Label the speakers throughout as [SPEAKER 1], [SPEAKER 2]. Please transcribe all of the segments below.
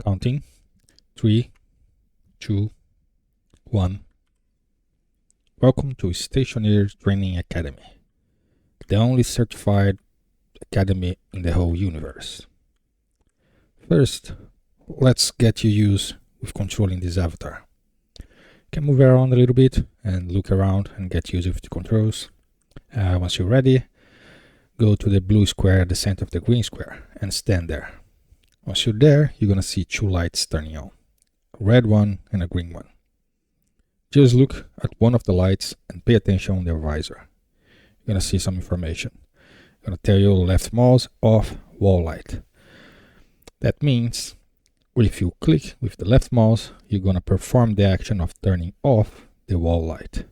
[SPEAKER 1] Counting 3, 2, 1. Welcome to Stationeer Training Academy, the only certified academy in the whole universe. First, let's get you used with controlling this avatar. You can move around a little bit and look around and get used with the controls. Once you're ready, go to the blue square at the center of the green square and stand there. Once you're there, you're going to see two lights turning on, a red one and a green one. Just look at one of the lights and pay attention on the visor. You're going to see some information. I'm going to tell you left mouse off wall light. That means if you click with the left mouse, you're going to perform the action of turning off the wall light.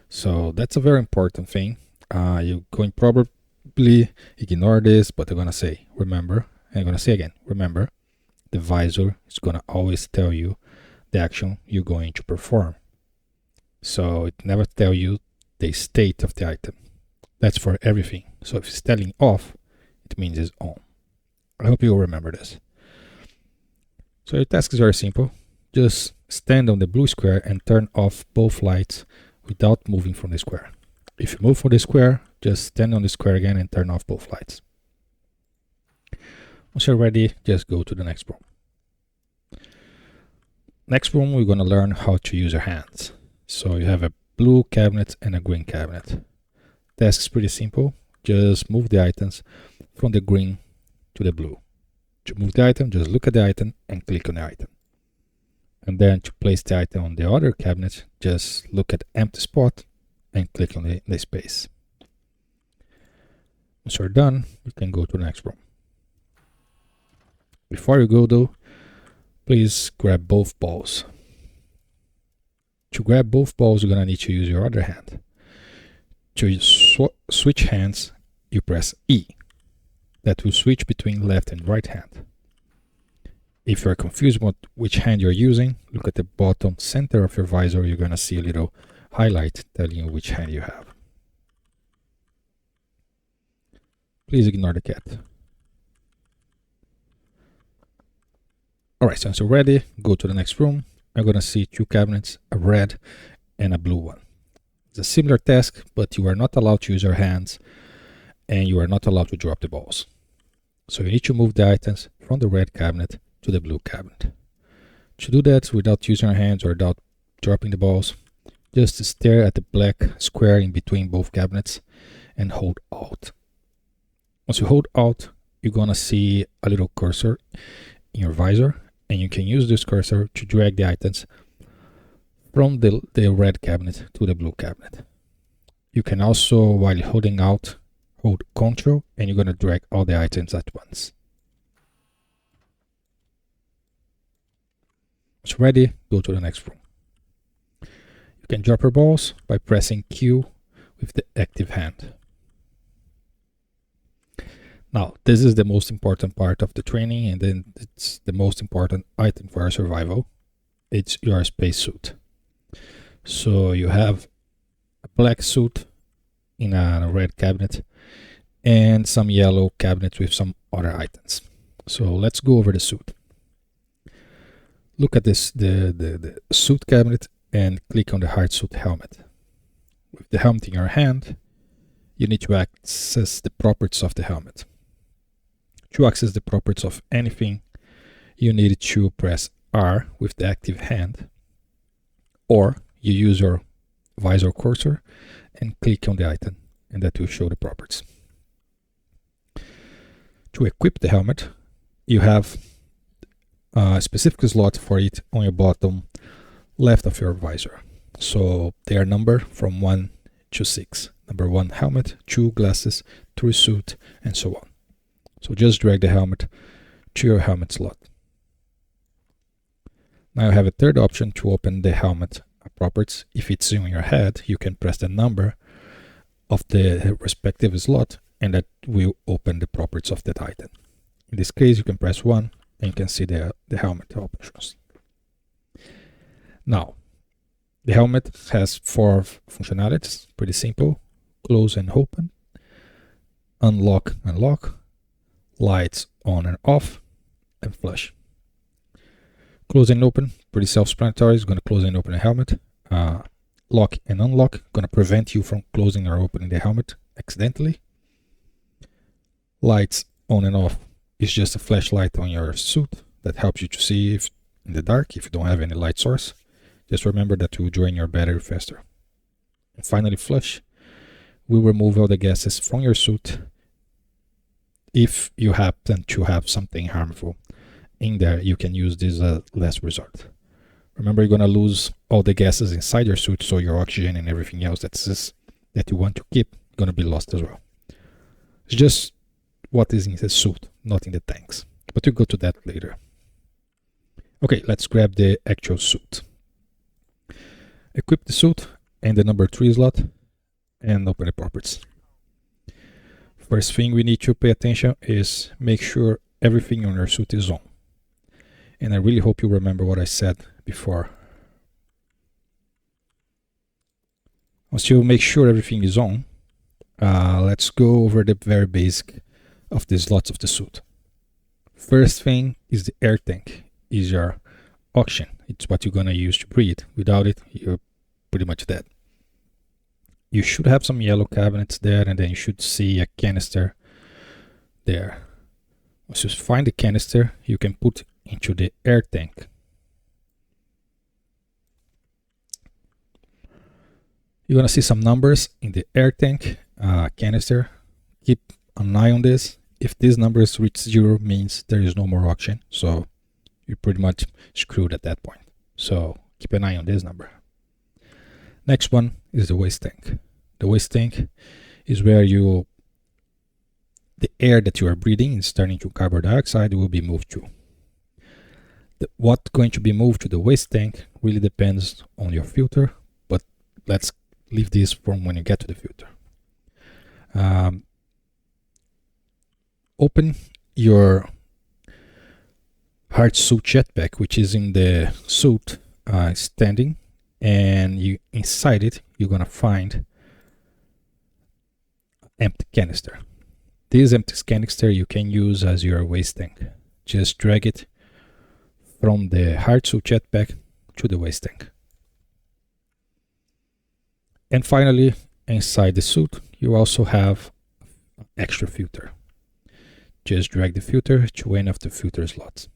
[SPEAKER 1] So that's a very important thing. You're going probably ignore this, but I'm going to say, remember, and I'm going to say again, remember, the visor is going to always tell you the action you're going to perform. So it never tell you the state of the item. That's for everything. So if it's telling off, it means it's on. I hope you'll remember this. So your task is very simple. Just stand on the blue square and turn off both lights without moving from the square. If you move from the square, just stand on the square again and turn off both lights. Once you're ready, just go to the next room. Next room, we're going to learn how to use your hands. So you have a blue cabinet and a green cabinet. Task is pretty simple. Just move the items from the green to the blue. To move the item, just look at the item and click on the item. And then to place the item on the other cabinet, just look at the empty spot and click on the space. Once you're done, you can go to the next room. Before you go though, please grab both balls. To grab both balls, you're going to need to use your other hand. To switch hands, you press E. That will switch between left and right hand. If you're confused about which hand you're using, look at the bottom center of your visor. You're going to see a little highlight telling you which hand you have. Please ignore the cat. Alright, so once you're ready, go to the next room. I'm going to see two cabinets, a red and a blue one. It's a similar task, but you are not allowed to use your hands and you are not allowed to drop the balls. So you need to move the items from the red cabinet to the blue cabinet. To do that without using your hands or without dropping the balls, just stare at the black square in between both cabinets and hold Alt. Once you hold Alt, you're going to see a little cursor in your visor, and you can use this cursor to drag the items from the red cabinet to the blue cabinet. You can also, while holding Alt, hold Ctrl, and you're going to drag all the items at once. Once ready, go to the next room. You can drop your balls by pressing Q with the active hand. Now, this is the most important part of the training, and then it's the most important item for our survival. It's your spacesuit. So you have a black suit in a red cabinet and some yellow cabinets with some other items. So let's go over the suit. Look at this, the suit cabinet, and click on the hard suit helmet. With the helmet in your hand, you need to access the properties of the helmet. To access the properties of anything, you need to press R with the active hand, or you use your visor cursor and click on the item, and that will show the properties. To equip the helmet, you have a specific slot for it on your bottom left of your visor. So they are numbered from 1 to 6. Number 1 helmet, 2 glasses, 3 suit, and so on. So just drag the helmet to your helmet slot. Now you have a third option to open the helmet properties. If it's in your head, you can press the number of the respective slot, and that will open the properties of that item. In this case, you can press 1 and you can see the helmet options. Now, the helmet has 4 functionalities, pretty simple: close and open, unlock and lock, lights on and off, and flush. Close and open, pretty self-explanatory. It's going to close and open the helmet. Lock and unlock, going to prevent you from closing or opening the helmet accidentally. Lights on and off is just a flashlight on your suit that helps you to see if in the dark if you don't have any light source. Just remember that will drain your battery faster. And finally, flush will remove all the gases from your suit if you happen to have something harmful in there. You can use this as last resort. Remember, you're going to lose all the gases inside your suit, so your oxygen and everything else that you want to keep going to be lost as well. It's just what is in the suit, not in the tanks. But we'll go to that later. Okay, let's grab the actual suit. Equip the suit and the number 3 slot and open the properties. First thing we need to pay attention is make sure everything on your suit is on. And I really hope you remember what I said before. Once you make sure everything is on, let's go over the very basic of the slots of the suit. First thing is the air tank, is your oxygen. It's what you're gonna use to breathe. Without it, you're pretty much dead. You should have some yellow cabinets there, and then you should see a canister there. Once you find the canister, you can put into the air tank. You're gonna see some numbers in the air tank canister. Keep an eye on this. If these numbers reach 0, means there is no more oxygen, so you're pretty much screwed at that point. So keep an eye on this number. Next one is the waste tank. The waste tank is where the air that you are breathing is turning to carbon dioxide will be moved to. What's going to be moved to the waste tank really depends on your filter, but let's leave this from when you get to the filter. Open your hard suit jetpack, which is in the suit standing, and inside it you're gonna find empty canister. This empty canister you can use as your waste tank. Just drag it from the hard suit jetpack to the waste tank. And finally, inside the suit you also have an extra filter. Just drag the filter to any of the filter slots.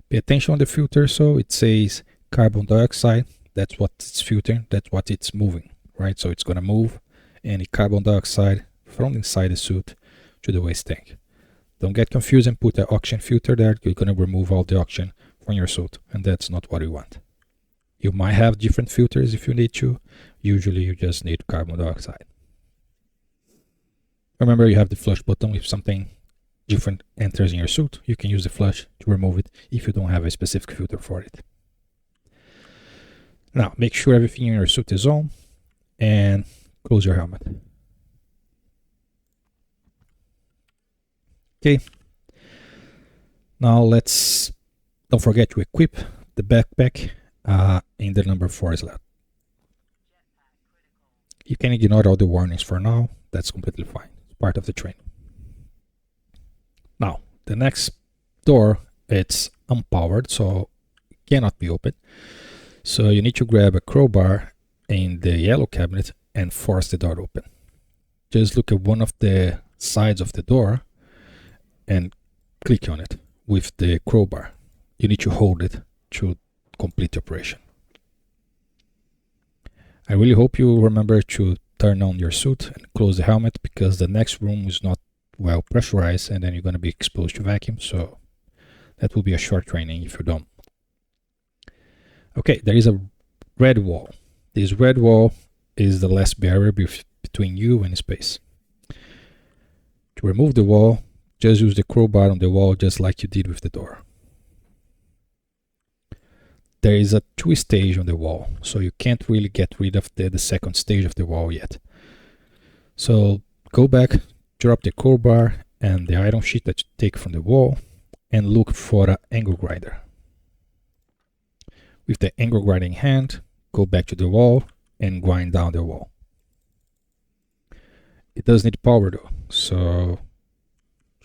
[SPEAKER 1] Pay attention on the filter, so it says carbon dioxide. That's what it's filtering, that's what it's moving, right? So it's gonna move any carbon dioxide from inside the suit to the waste tank. Don't get confused and put an oxygen filter there. You're gonna remove all the oxygen from your suit, and that's not what we want. You might have different filters if you need to. Usually you just need carbon dioxide. Remember, you have the flush button. If something different enters in your suit, you can use the flush to remove it if you don't have a specific filter for it. Now, make sure everything in your suit is on and close your helmet. Okay. Now don't forget to equip the backpack in the number 4 slot. You can ignore all the warnings for now. That's completely fine. It's part of the training. Now, the next door, it's unpowered, so it cannot be opened. So you need to grab a crowbar in the yellow cabinet and force the door open. Just look at one of the sides of the door and click on it with the crowbar. You need to hold it to complete the operation. I really hope you remember to turn on your suit and close the helmet, because the next room is not well pressurized and then you're going to be exposed to vacuum, so that will be a short training if you don't. Okay, there is a red wall. This red wall is the last barrier between you and space. To remove the wall, just use the crowbar on the wall just like you did with the door. There is a 2 stage on the wall, so you can't really get rid of the second stage of the wall yet. So go back, drop the crowbar and the iron sheet that you take from the wall and look for an angle grinder. With the angle grinder in hand, go back to the wall and grind down the wall. It does need power though, so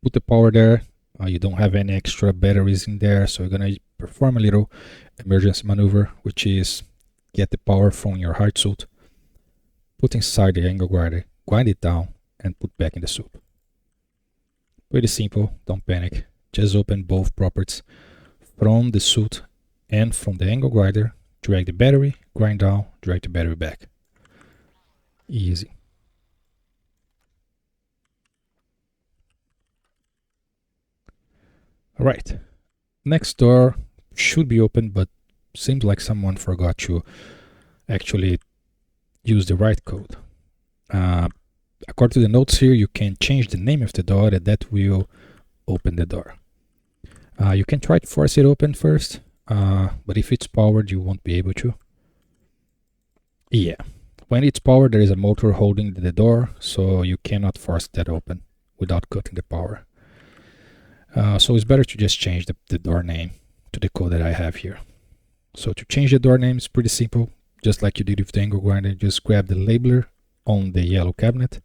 [SPEAKER 1] put the power there. You don't have any extra batteries in there, so you're gonna perform a little emergency maneuver, which is get the power from your hard suit, put inside the angle grinder, grind it down, and put back in the suit. Pretty simple, don't panic. Just open both properties from the suit and from the angle grinder, drag the battery, grind down, drag the battery back. Easy. Alright, next door should be open, but seems like someone forgot to actually use the right code. According to the notes here, you can change the name of the door and that will open the door. You can try to force it open first, but if it's powered, you won't be able to. Yeah, when it's powered, there is a motor holding the door, so you cannot force that open without cutting the power. So it's better to just change the door name to the code that I have here. So to change the door name is pretty simple, just like you did with the angle grinder. Just grab the labeler on the yellow cabinet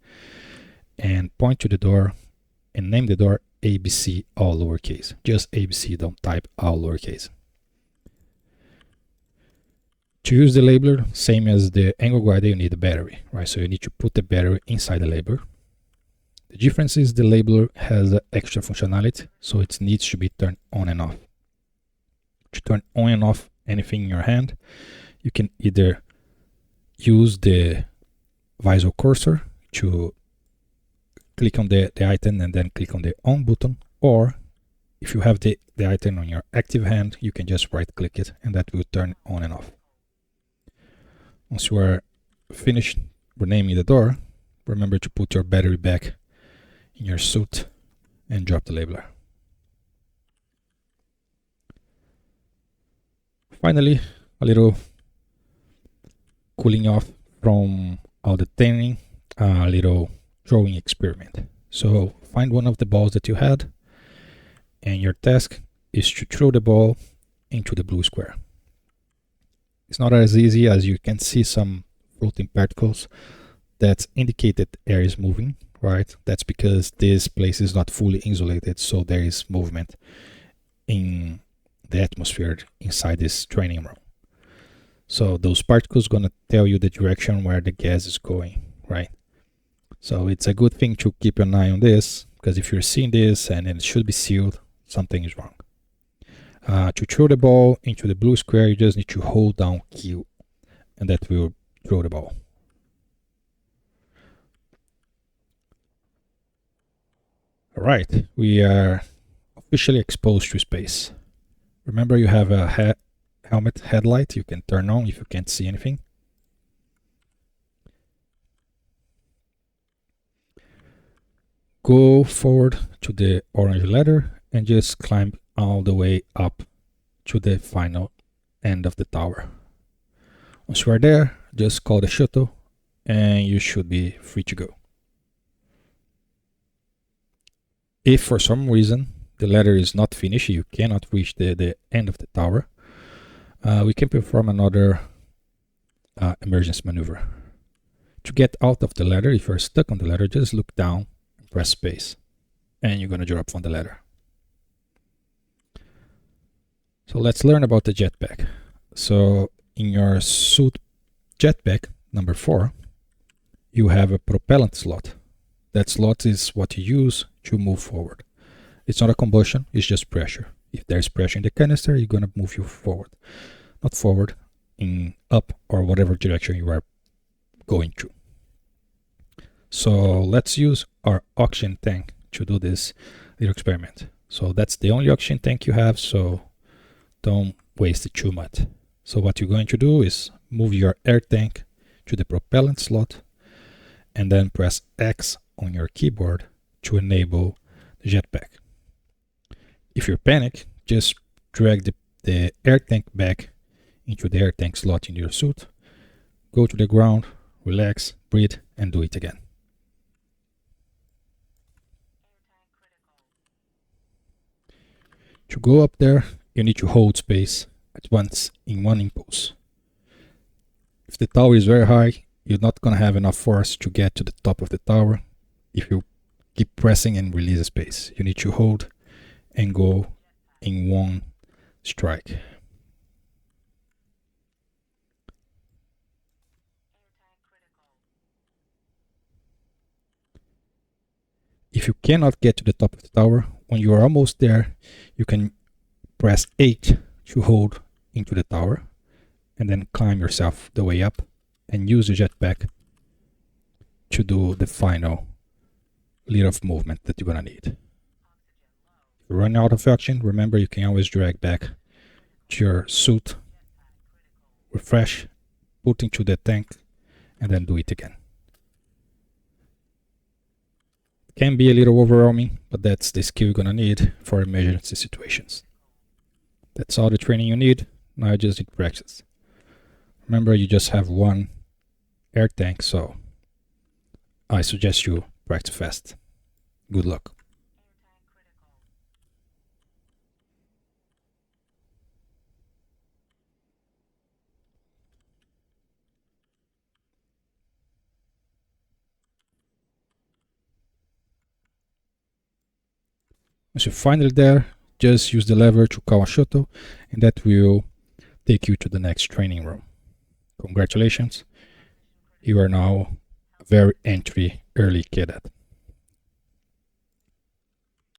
[SPEAKER 1] and point to the door and name the door ABC, all lowercase. Just ABC, don't type all lowercase. To use the labeler, same as the angle grinder, you need a battery, right? So you need to put the battery inside the labeler. The difference is the labeler has extra functionality, so it needs to be turned on and off. To turn on and off anything in your hand, you can either use the visor cursor to click on the item and then click on the on button, or if you have the item on your active hand, you can just right click it and that will turn on and off. Once you are finished renaming the door, remember to put your battery back in your suit and drop the labeler. Finally, a little cooling off from all the training, a little drawing experiment. So find one of the balls that you had, and your task is to throw the ball into the blue square. It's not as easy, as you can see some floating particles that indicate that air is moving, right? That's because this place is not fully insulated, so there is movement in the atmosphere inside this training room. So those particles gonna tell you the direction where the gas is going, right? So it's a good thing to keep an eye on this, because if you're seeing this and it should be sealed, something is wrong. To throw the ball into the blue square, you just need to hold down Q, and that will throw the ball. Alright, we are officially exposed to space. Remember, you have a helmet headlight you can turn on if you can't see anything. Go forward to the orange ladder and just climb all the way up to the final end of the tower. Once you are there, just call the shuttle and you should be free to go. If for some reason the ladder is not finished, you cannot reach the end of the tower, we can perform another emergency maneuver. To get out of the ladder, if you're stuck on the ladder, just look down and press space, and you're going to drop from the ladder. So let's learn about the jetpack. So in your suit jetpack number 4, you have a propellant slot. That slot is what you use to move forward. It's not a combustion, it's just pressure. If there's pressure in the canister, you're gonna move you forward. Not forward, in up or whatever direction you are going to. So let's use our oxygen tank to do this little experiment. So that's the only oxygen tank you have, so don't waste it too much. So what you're going to do is move your air tank to the propellant slot and then press X on your keyboard to enable the jetpack. If you panic, just drag the air tank back into the air tank slot in your suit, go to the ground, relax, breathe, and do it again. To go up there, you need to hold space at once in one impulse. If the tower is very high, you're not going to have enough force to get to the top of the tower. If you keep pressing and release the space, you need to hold and go in one strike. If you cannot get to the top of the tower, when you are almost there, you can press 8 to hold into the tower and then climb yourself the way up and use the jetpack to do the final little of movement that you're gonna need. If you run out of oxygen, remember you can always drag back to your suit, refresh, put into the tank, and then do it again. Can be a little overwhelming, but that's the skill you're gonna need for emergency situations. That's all the training you need. Now you just need practice. Remember, you just have one air tank, so I suggest you practice fast. Good luck. Once you're finally there, just use the lever to call a shuttle, and that will take you to the next training room. Congratulations, you are now a very entry early cadet.